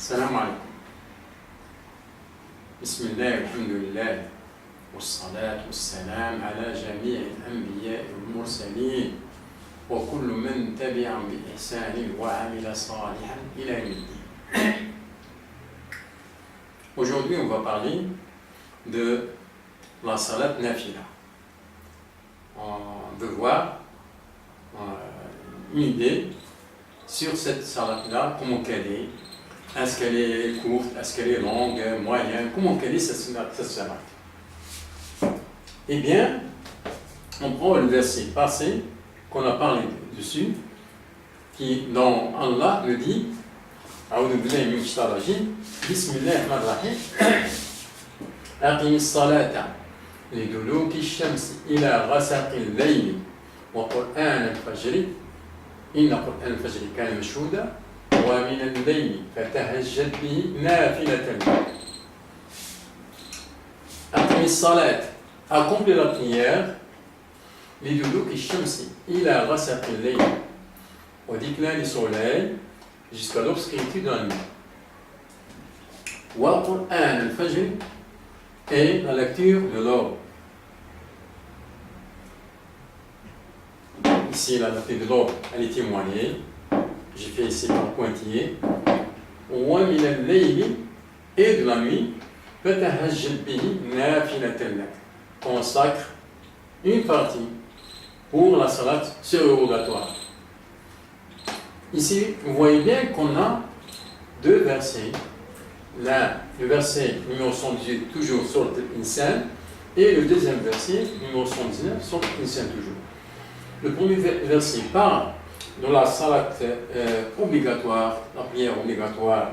السلام عليكم. بسم الله والحمد لله والصلاة والسلام على جميع الأنبياء والمرسلين وكل من تبعهم بإحسان وعمل صالحا إلى يوم الدين. Aujourd'hui, on va parler de la salat nafila. On veut voir une idée sur cette salat-là, comment qu'elle est. Est-ce qu'elle est courte, est-ce qu'elle est longue, moyenne, comment qu'elle est cette salat? Eh bien, on prend le verset passé qu'on a parlé dessus, qui dans Allah nous dit أعوذ بالله من الشيطان الرجيم بسم الله الرحمن الرحيم أقم الصلاة لدلوك الشمس إلى غسق الليل وقرآن الفجر إن قرآن الفجر كان مشهودا ومن الليل فتهجد به نافلة لك. أقم الصلاة, accomplis la prière لدلوك الشمس إلى غسق الليل, au déclin du soleil jusqu'à l'obscurité de la nuit. Wa Qur'an al-Fajr, et la lecture de l'aube. Ici, la lecture de l'aube, elle est témoignée. J'ai fait ici par pointillé. Wa min al-layli, et de la nuit, fatahajjad bihi nafilatan lak, consacre une partie pour la salat surrogatoire. Ici, vous voyez bien qu'on a deux versets. Là, le verset numéro 118, toujours sur Al-Insan, et le deuxième verset, numéro 119, sur Al-Insan toujours. Le premier verset parle de la salat obligatoire, la prière obligatoire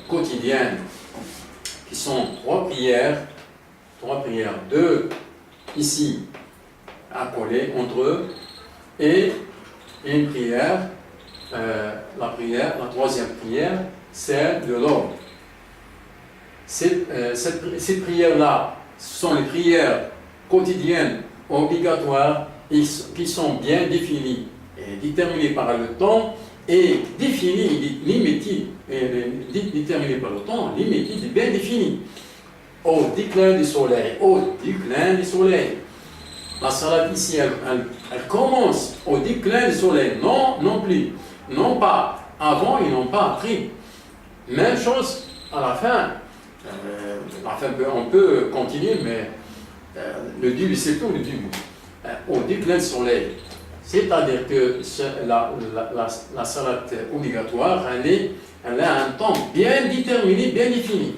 quotidienne, qui sont trois prières, deux ici accolées entre eux, et une prière, la troisième prière, c'est de l'aube. Ces prières-là sont les prières quotidiennes obligatoires qui sont bien définies et déterminées par le temps et déterminées par le temps, limitées, bien définies. Au déclin du soleil, La salat ici, elle commence au déclin du soleil, non pas avant et non pas après. Même chose à la fin. On peut continuer, mais le début, c'est tout le début. Au déclin du soleil. C'est-à-dire que la salat obligatoire, elle a un temps bien déterminé, bien défini.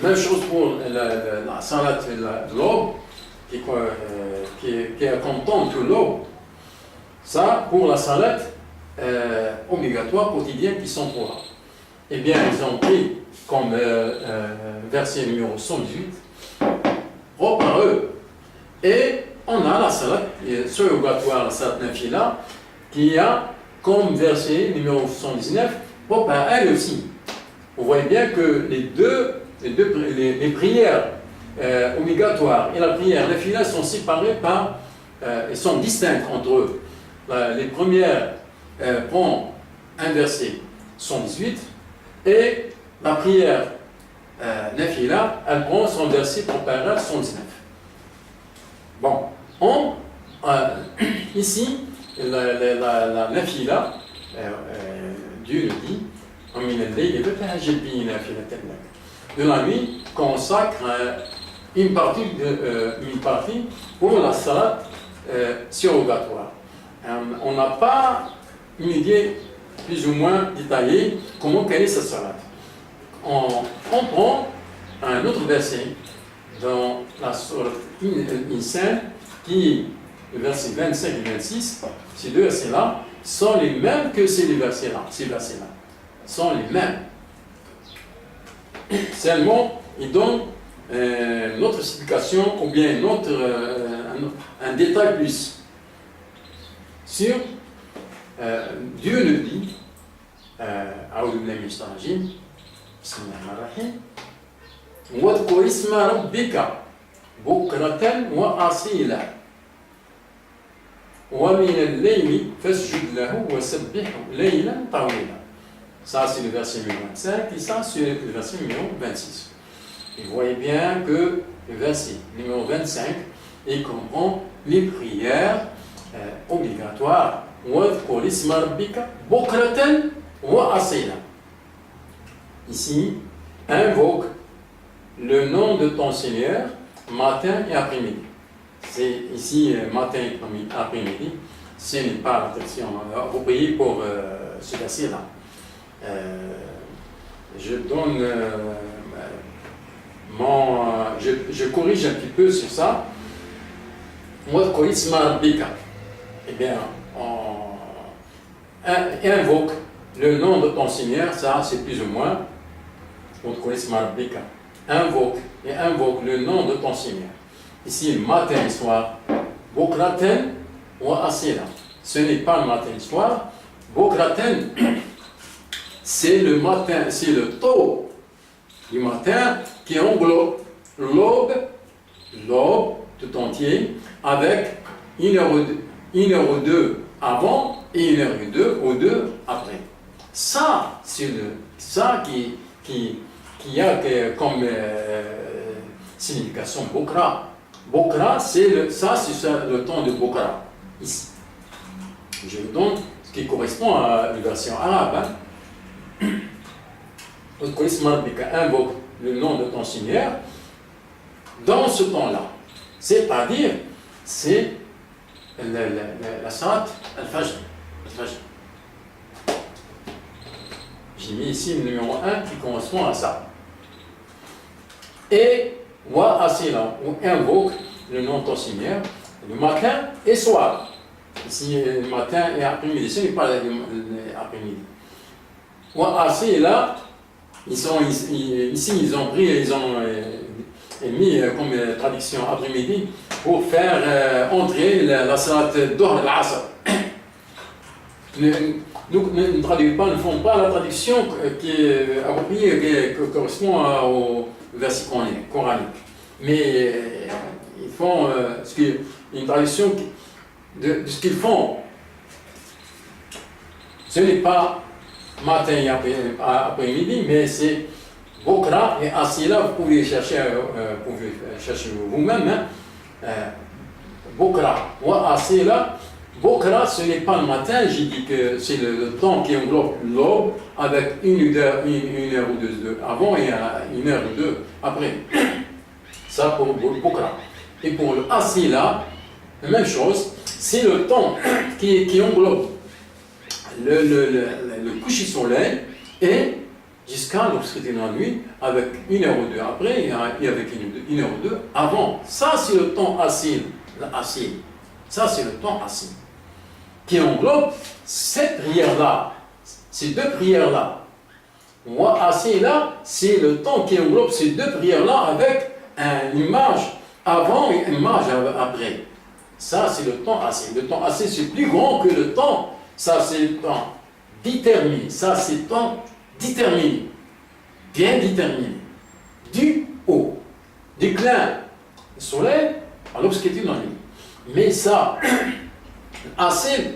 Même chose pour la salat de l'aube, qui est content de l'aube. Ça, pour la salat obligatoire quotidienne qui sont pour là. Eh bien, ils ont pris comme verset numéro 118, par eux. Et on a la salat surrogatoire, la salat nafila, qui a comme verset numéro 119, par elle aussi. Vous voyez bien que les prières obligatoires et la prière nafila sont séparées et sont distinctes entre eux. Les premières prend un verset 118 et la prière nafila, elle prend son verset comparable 119. Bon, ici, la nafila, Dieu le dit, de la nuit consacre une partie pour la salat surrogatoire. On n'a pas une idée plus ou moins détaillée comment quelle est cette salat. On prend un autre verset dans la sourate Insan, qui le verset 25 et 26, ces deux versets-là sont les mêmes que ces versets-là. Ces versets-là sont les mêmes. Seulement, il donne notre explication ou bien un détail plus sur Dieu le dit أعوذ بالله من الشيطان الرجيم بسم الله الرحمن الرحيم واذكر اسم ربك بكرة وأصيلا ومن الليل فاسجد له وسبحه ليلا طويلا. Ça, c'est le verset numéro 25 et ça, c'est le verset numéro 26. Et vous voyez bien que le verset numéro 25, il comprend les prières obligatoires. Ici, invoque le nom de ton Seigneur matin et après-midi. C'est ici matin et après-midi. Ce n'est pas la traduction. Vous priez pour ce verset-là. Je donne je corrige un petit peu sur ça. Eh bien, on invoque le nom de ton Seigneur, ça c'est plus ou moins. Invoque le nom de ton Seigneur. Ici, matin et soir. Bokraten ou asila. Ce n'est pas le matin et soir. Bokraten, c'est le matin, c'est le taux du matin qui englobe l'aube tout entier, avec 1h02 avant et 1h02 après. Ça, c'est ça qui a comme signification Bokra. Bokra, c'est le temps de Bokra, ici. Je vous donne ce qui correspond à la version arabe. Invoque le nom de ton Seigneur dans ce temps-là. C'est-à-dire, c'est la salat al-fajr. J'ai mis ici le numéro 1 qui correspond à ça. Et wa asila, on invoque le nom de ton Seigneur le matin et soir. Ici, le matin et après-midi, ce n'est pas l'après-midi. Wa asila, ici ils ont mis comme traduction après-midi pour faire entrer la salat Dohr al-Asr. Nous ne traduisons pas, ne font pas la traduction qui est appropriée, qui correspond au verset coranique. Mais ils font une traduction de ce qu'ils font. Ce n'est pas matin et après-midi, mais c'est Bokra et Asila, vous pouvez chercher vous-même. Bokra ou Asila. Bokra, ce n'est pas le matin, j'ai dit que c'est le temps qui englobe l'aube avec une heure ou deux avant et 1 heure ou 2 après. Ça pour Bokra. Et pour le Asila, la même chose, c'est le temps qui englobe le coucher du soleil et jusqu'à l'obscurité de la nuit avec 1 heure ou 2 après et avec 1 heure ou 2 avant. Ça, c'est le temps Asil. Ça, c'est le temps Asil, qui englobe cette prière-là, ces deux prières-là. Moi, assez là, c'est le temps qui englobe ces deux prières-là avec une image avant et une image après. Ça, c'est le temps assez. Le temps assez, c'est plus grand que le temps. Ça, c'est le temps déterminé. Ça, c'est le temps déterminé. Bien déterminé. Du haut. Déclin du soleil à l'obscurité de la nuit. Mais ça, assez,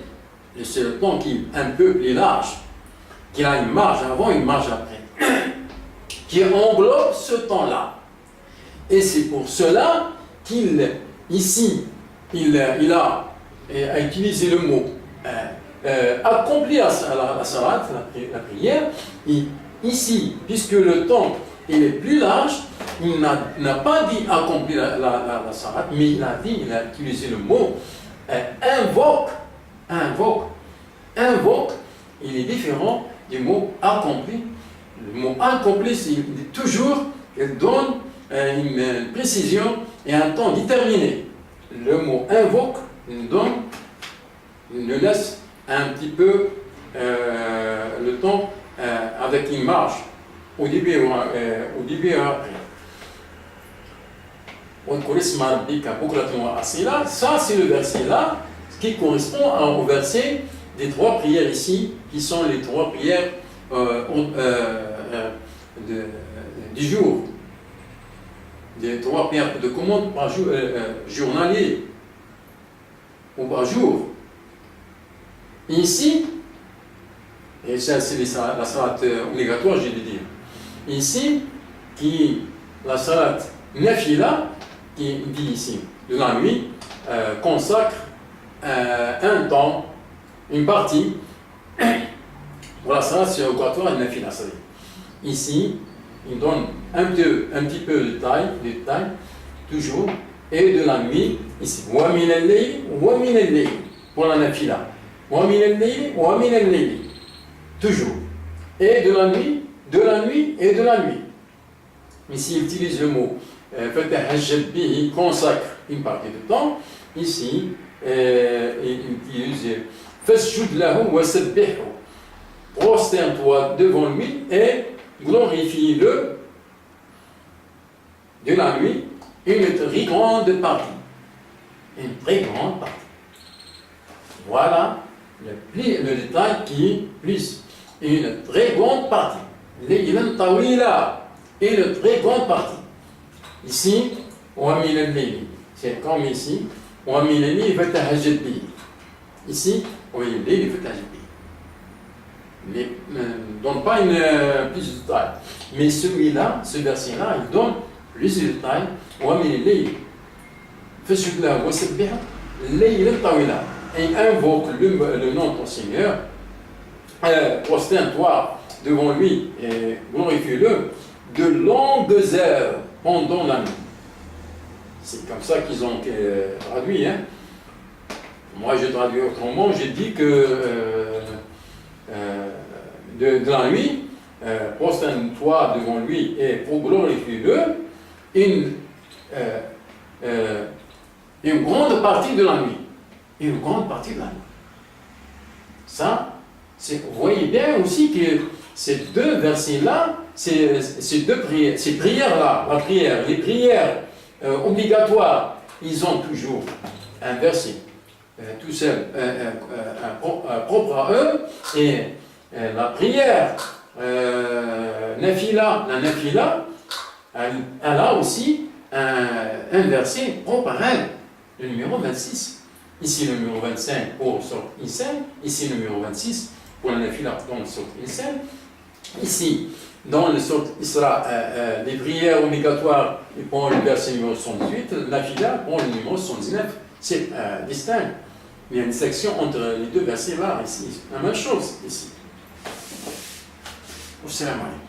c'est le temps qui est un peu plus large, qui a une marge avant et une marge après, qui englobe ce temps-là. Et c'est pour cela qu'il, ici, il a utilisé le mot accompli la salat, la prière, et ici, puisque le temps il est plus large, il n'a pas dit accomplir la salat, mais il a utilisé le mot invoque, il est différent du mot accompli. Le mot accompli, c'est toujours, il donne une précision et un temps déterminé. Le mot invoque, il laisse un petit peu le temps avec une marge au début et après. Ça, c'est le verset là, qui correspond au verset des 3 prières ici, qui sont les 3 prières du jour. Des 3 prières de commande par jour, journalier, ou par jour. Ici, Et ça, c'est la salat obligatoire, je vais dire. Ici, la salat nafila, qui dit ici, de la nuit, consacre un temps, une partie, pour la salat obligatoire et nafila. Ici, il donne un petit peu de taille, toujours, et de la nuit, ici, wa min al-layl, pour la nafila. Wa min al-layl, toujours. Et de la nuit et de la nuit. Ici, il utilise le mot fatahajjad bihi, consacre une partie de temps. Ici, il utilise fasjud lahu wa sabbihhu, prosterne-toi devant lui et glorifie-le de la nuit, une très grande partie. Une très grande partie. Voilà le détail qui est plus. Une très grande partie. Laylan tawila, une très grande partie. Ici, wa min al-layli. C'est comme ici, wa min al-layli fatahajjad bihi. Ici, wa min al-layli fatahajjad bihi. Ne donne pas plus de détails. Mais celui-là, ce verset-là, il donne plus de détails. Wa min al-layli fasjud lahu wa sabbihhu laylan tawila. Et invoque le nom de ton Seigneur, prosterne-toi devant lui et glorifie-le de longues heures pendant la nuit. C'est comme ça qu'ils ont traduit. Hein. Moi, je traduis autrement. J'ai dit que de la nuit, prosterne-toi devant lui et pour glorifier-le une grande partie de la nuit. Une grande partie de la nuit. Ça, vous voyez bien aussi que ces deux versets-là, ces prières-là, les prières obligatoires, ils ont toujours un verset tout seul, propre à eux, et la prière nafila, la nafila, elle a aussi un verset propre à elle, le numéro 26. Ici le numéro 25 pour Sourate Insan, ici le numéro 26 pour la nafila dans le Sourate Insan. Ici, dans le Sourate Isra, les prières obligatoires pour le verset numéro 78, la nafila pour le numéro 79. C'est distinct. Il y a une section entre les deux versets là, ici. La même chose ici. Salam alaikum.